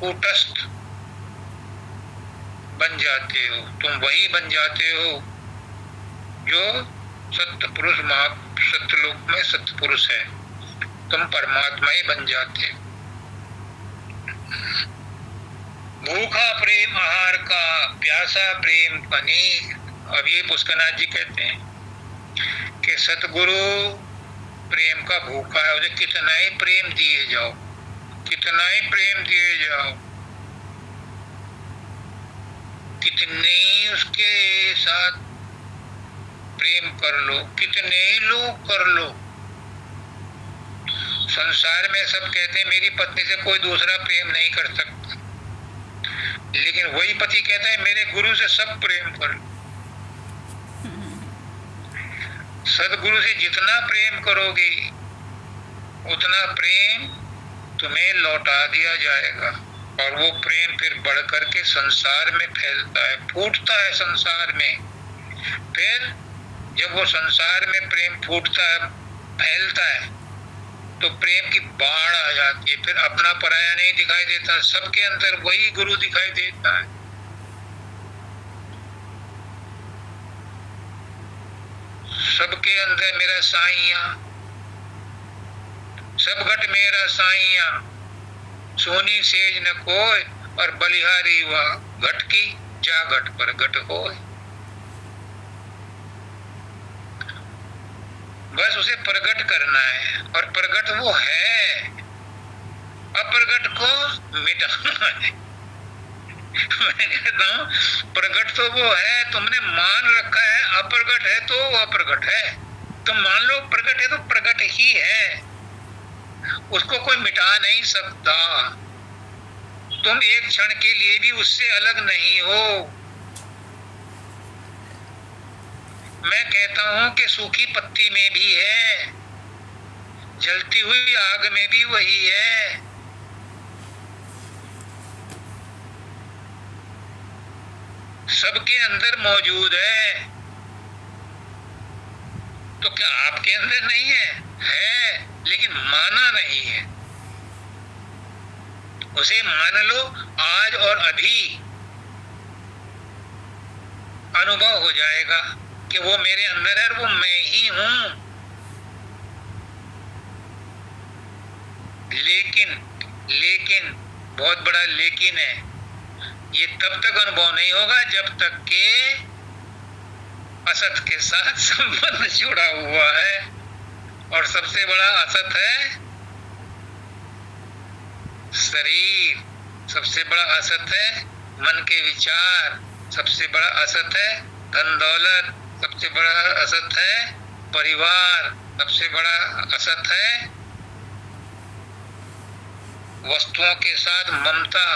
कूटस्थ बन जाते हो। तुम वही बन जाते हो जो सत्य पुरुष सत्यलोक में सत्य पुरुष है। तुम परमात्मा ही बन जाते हो। भूखा प्रेम आहार का, प्यासा प्रेम पनीर। अब ये पुष्करनाथ जी कहते हैं कि सतगुरु प्रेम का भूखा है, उसे कितना ही प्रेम दिए जाओ, कितना ही प्रेम दिए जाओ, कितने उसके साथ प्रेम कर लो, कितने ही लोग कर लो। संसार में सब कहते हैं मेरी पत्नी से कोई दूसरा प्रेम नहीं कर सकता, लेकिन वही पति कहता है मेरे गुरु से सब प्रेम कर लो। सदगुरु से जितना प्रेम करोगे उतना प्रेम तुम्हें लौटा दिया जाएगा, और वो प्रेम फिर बढ़ करके संसार में फैलता है, फूटता है संसार में। फिर जब वो संसार में प्रेम फूटता है, फैलता है, तो प्रेम की बाढ़ आ जाती है। फिर अपना पराया नहीं दिखाई देता, सबके अंदर वही गुरु दिखाई देता है। सबके अंदर मेरा साईया, सब घट मेरा साईया, सोनी सेज न कोय, और बलिहारी हुआ घट की, जा घट पर घट होय। बस उसे प्रकट करना है, और प्रकट वो है, अप्रगट को मिटाना है। मैं कहता हूँ प्रकट तो वो है, तुमने मान रखा है अप्रगट है तो वो अप्रगट है। तुम मान लो प्रकट है तो प्रकट ही है, उसको कोई मिटा नहीं सकता। तुम एक क्षण के लिए भी उससे अलग नहीं हो। मैं कहता हूं कि सूखी पत्ती में भी है, जलती हुई आग में भी वही है। सबके अंदर मौजूद है, तो क्या आपके अंदर नहीं है? है, लेकिन माना नहीं है। उसे मान लो, आज और अभी अनुभव हो जाएगा कि वो मेरे अंदर है और वो मैं ही हूं। लेकिन बहुत बड़ा लेकिन है, ये तब तक अनुभव नहीं होगा जब तक के असत के साथ संबंध जुड़ा हुआ है, और सबसे बड़ा असत है शरीर, सबसे बड़ा असत है मन के विचार, सबसे बड़ा असत है धन दौलत, सबसे बड़ा असत है परिवार, सबसे बड़ा असत है वस्तुओं के साथ ममता,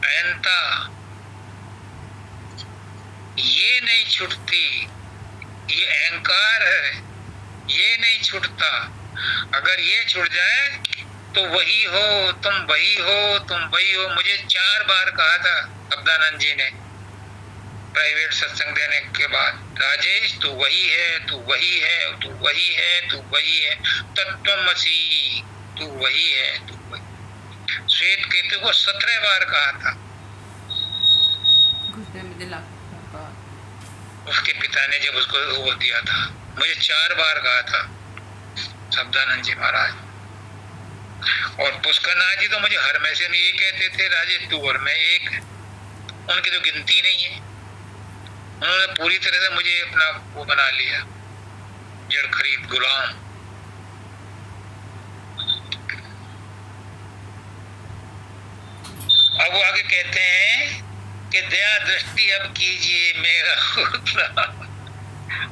अहंता। ये नहीं छूटती, ये अहंकार है, ये नहीं छूटता। अगर ये छूट जाए तो वही हो, तुम वही हो, तुम वही हो। मुझे 4 बार कहा था शब्दानंद जी ने प्राइवेट सत्संग देने के बाद, राजेश तू वही है, तू वही है, तू वही है, तू वही है, तत्त्वमसि, तू वही है, तू वही। श्वेत केतु को 17 बार कहा था। उसके पिता ने जब उसको वो दिया था, मुझे 4 बार कहा था शब्दानंद जी महाराज। और पुष्करनाथ जी तो मुझे हर मैसेज में ये कहते थे, राजेश तू और मैं एक है। उनकी तो गिनती नहीं है। उन्होंने पूरी तरह से मुझे अपना वो बना लिया, जड़ खरीद गुलाम। अब वो आगे कहते हैं कि दया दृष्टि अब कीजिए मेरा खुदा।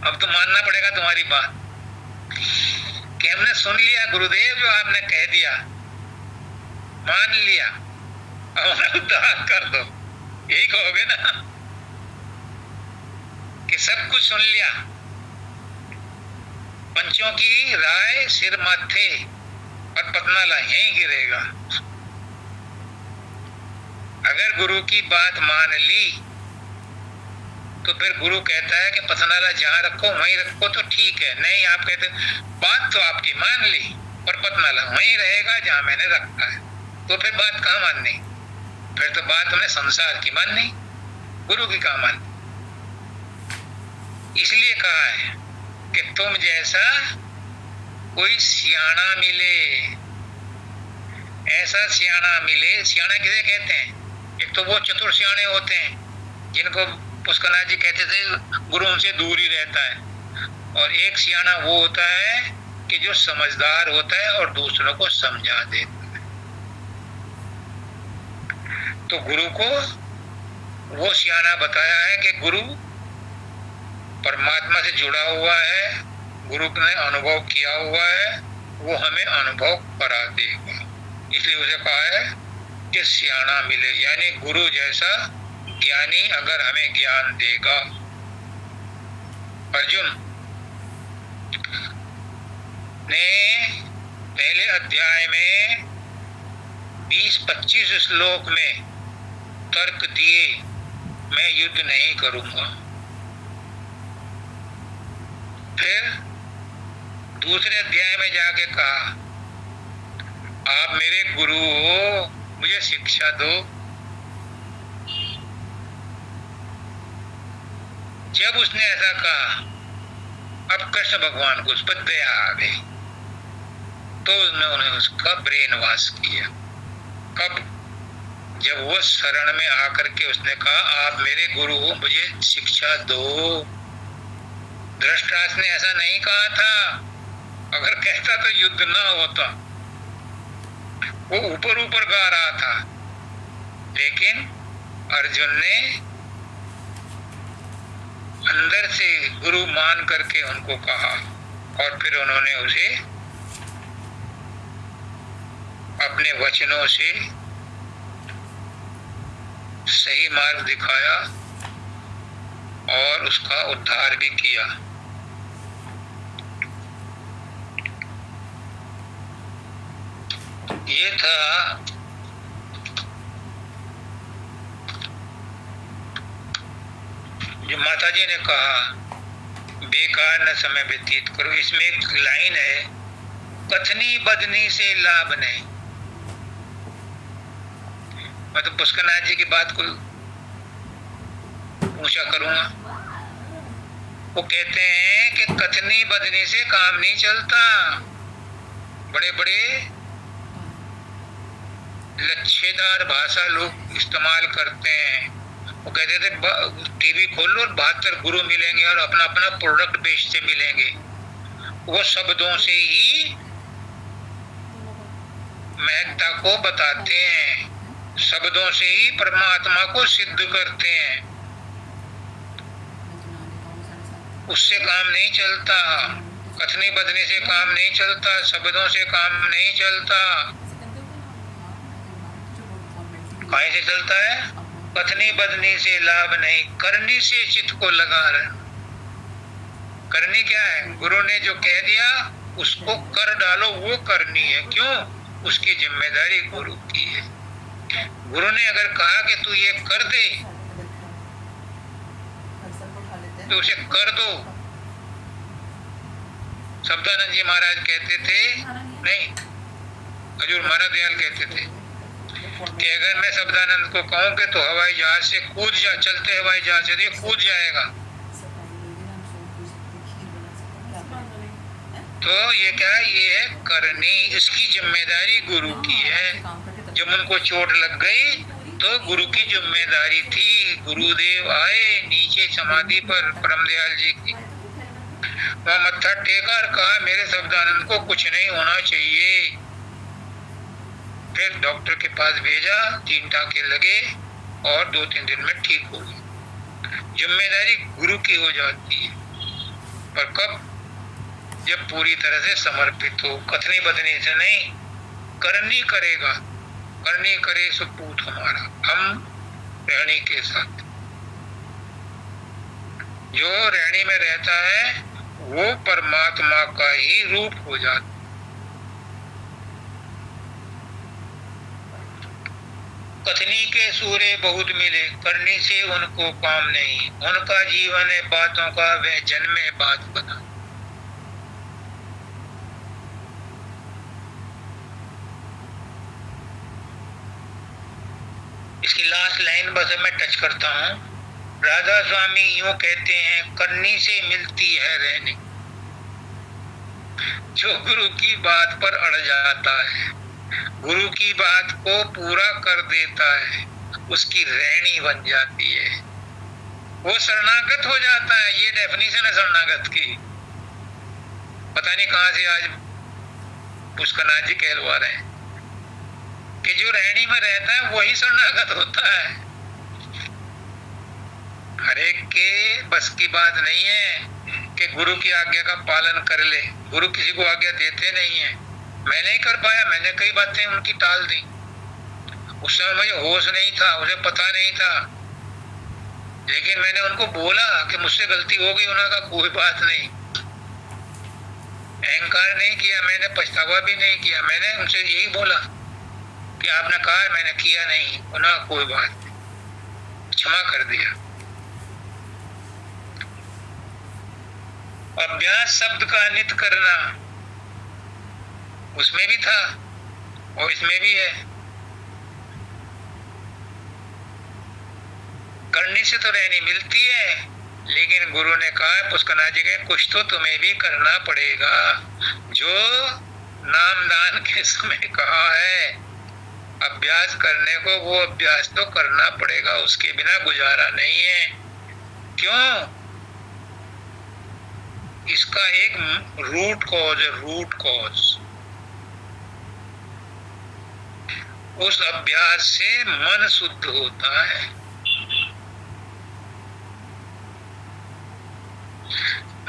अब तो मानना पड़ेगा तुम्हारी बात कि हमने सुन लिया गुरुदेव, जो आपने कह दिया मान लिया, अब हमें उद्धार कर दो। यही कहोगे ना कि सब कुछ सुन लिया, पंचों की राय सिर माथे और पतनाला यहीं गिरेगा। अगर गुरु की बात मान ली तो फिर गुरु कहता है कि पतनाला जहां रखो वहीं रखो तो ठीक है। नहीं, आप कहते बात तो आपकी मान ली और पतनाला वहीं रहेगा जहां मैंने रखा है, तो फिर बात कहां माननी? फिर तो बात हमने संसार की माननी, गुरु की कहां माननी। इसलिए कहा है कि तुम जैसा कोई सियाना मिले, ऐसा सियाना मिले। सियाना किसे कहते हैं? एक तो वो चतुर सियाने होते हैं जिनको पुष्करनाथ जी कहते थे गुरु उनसे दूर ही रहता है, और एक सियाना वो होता है कि जो समझदार होता है और दूसरों को समझा देता है। तो गुरु को वो सियाना बताया है कि गुरु परमात्मा से जुड़ा हुआ है, गुरु ने अनुभव किया हुआ है, वो हमें अनुभव करा देगा। इसलिए उसे कहा है कि सियाना मिले, यानी गुरु जैसा ज्ञानी अगर हमें ज्ञान देगा। अर्जुन ने पहले अध्याय में 20-25 श्लोक में तर्क दिए, मैं युद्ध नहीं करूंगा। फिर दूसरे अध्याय में जाके कहा, आप मेरे गुरु हो, मुझे शिक्षा दो। जब उसने ऐसा कहा, अब कृष्ण भगवान को उस पर दया आ गई, तो उन्होंने उसका ब्रेन वॉश किया। कब? जब वो शरण में आकर के उसने कहा, आप मेरे गुरु हो, मुझे शिक्षा दो। धृतराष्ट्र ने ऐसा नहीं कहा था, अगर कहता तो युद्ध ना होता। वो ऊपर ऊपर गा रहा था, लेकिन अर्जुन ने अंदर से गुरु मान करके उनको कहा, और फिर उन्होंने उसे अपने वचनों से सही मार्ग दिखाया और उसका उद्धार भी किया। ये था जो माता जी ने कहा, बेकार न समय व्यतीत करो। इसमें एक लाइन है, कथनी बदनी से लाभ नहीं। मैं तो पुष्करनाथ जी की बात को पूछा करूंगा। वो कहते हैं कि कथनी बदनी से काम नहीं चलता। बड़े बड़े लच्छेदार भाषा लोग इस्तेमाल करते हैं। वो कहते थे टीवी खोल लो और 72 गुरु मिलेंगे और अपना अपना प्रोडक्ट बेचते मिलेंगे। वो शब्दों से ही महत्ता को बताते हैं, शब्दों से ही परमात्मा को सिद्ध करते हैं। उससे काम नहीं चलता, कथनी बदनी से काम नहीं चलता, शब्दों से काम नहीं चलता। काहे से चलता है? कथनी बदनी से लाभ नहीं, करनी से चित्त को लगा रहे। करनी क्या है? गुरु ने जो कह दिया उसको कर डालो, वो करनी है। क्यों? उसकी जिम्मेदारी गुरु की है। गुरु ने अगर कहा कि तू ये कर दे तो उसे कर दो। शब्दानंद जी महाराज कहते थे, नहीं, हजूर माना दयाल कहते थे कि अगर मैं शब्दानंद को कहूं कि तो हवाई जहाज से कूद जा, चलते हवाई जहाज से कूद जाएगा, तो ये क्या है? ये है करनी। इसकी जिम्मेदारी गुरु की है। जब उनको चोट लग गई तो गुरु की जिम्मेदारी थी। गुरुदेव आए नीचे समाधि पर परमदयाल जी की, वहां मत्था टेका और कहा मेरे शब्दानंद को कुछ नहीं होना चाहिए। फिर डॉक्टर के पास भेजा, 3 टांके लगे और 2-3 दिन में ठीक हो गई। जिम्मेदारी गुरु की हो जाती है, पर कब? जब पूरी तरह से समर्पित हो, कथनी बदनी से नहीं, करनी करेगा। करनी करे सो पूत हमारा, हम रहनी के साथ। जो रहनी में रहता है वो परमात्मा का ही रूप हो जाता। कथनी के सूरे बहुत मिले, करनी से उनको काम नहीं। उनका जीवन है बातों का, वह जन्मे बात बना। इसकी लास्ट लाइन बस मैं टच करता हूँ। राधा स्वामी यूं कहते हैं, करनी से मिलती है रहनी। जो गुरु की बात पर अड़ जाता है, गुरु की बात को पूरा कर देता है, उसकी रहनी बन जाती है, वो शरणागत हो जाता है। ये डेफिनेशन है शरणागत की। पता नहीं कहां से आज पुष्करनाथ जी कहलवा रहे हैं कि जो रहनी में रहता है वही शरणागत होता है। हर एक के बस की बात नहीं है कि गुरु की आज्ञा का पालन कर ले। गुरु किसी को आज्ञा देते नहीं है। मैं नहीं कर पाया, मैंने कई बातें उनकी टाल दी। उस समय मुझे होश नहीं था, उसे पता नहीं था, लेकिन मैंने उनको बोला कि मुझसे गलती हो गई। उन्होंने कहा कोई बात नहीं। अहंकार नहीं किया मैंने, पछतावा भी नहीं किया। मैंने उनसे यही बोला कि आपने कहा मैंने किया नहीं। उन्होंने कोई बात नहीं, क्षमा कर दिया। अभ्यास शब्द का नित करना उसमें भी था और इसमें भी है। करने से तो रहनी मिलती है, लेकिन गुरु ने कहा पुष्करनाथ जी के, कुछ तो तुम्हें भी करना पड़ेगा। जो नामदान के समय कहा है अभ्यास करने को, वो अभ्यास तो करना पड़ेगा, उसके बिना गुजारा नहीं है। क्यों? इसका एक रूट कॉज है, रूट कॉज। उस अभ्यास से मन शुद्ध होता है।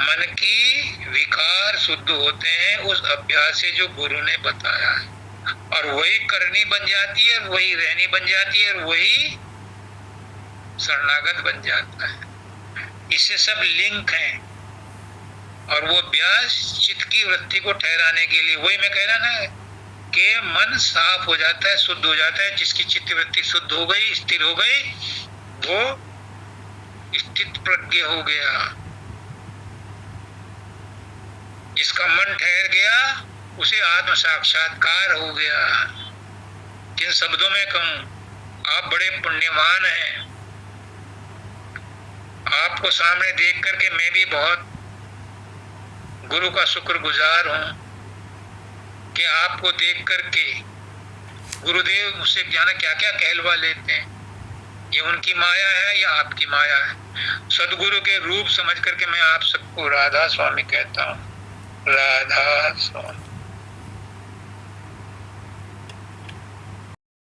मन की विकार शुद्ध होते हैं उस अभ्यास से जो गुरु ने बताया है, और वही करनी बन जाती है, वही रहनी बन जाती है, और वही शरणागत बन जाता है। इससे सब लिंक हैं। और वो अभ्यास चित्त की वृत्ति को ठहराने के लिए, वही मैं कह रहा ना कि मन साफ हो जाता है, शुद्ध हो जाता है। जिसकी चित्त वृत्ति शुद्ध हो गई, स्थिर हो गई, वो स्थित प्रज्ञ हो गया। जिसका मन ठहर गया उसे आत्म साक्षात्कार हो गया। किन शब्दों में कहूं, आप बड़े पुण्यवान हैं। आपको सामने देख करके मैं भी बहुत गुरु का शुक्रगुजार हूं कि आपको देख करके गुरुदेव मुझसे जाने क्या क्या कहलवा लेते हैं। ये उनकी माया है या आपकी माया है? सदगुरु के रूप समझ करके मैं आप सबको राधा स्वामी कहता हूँ। राधा स्वामी।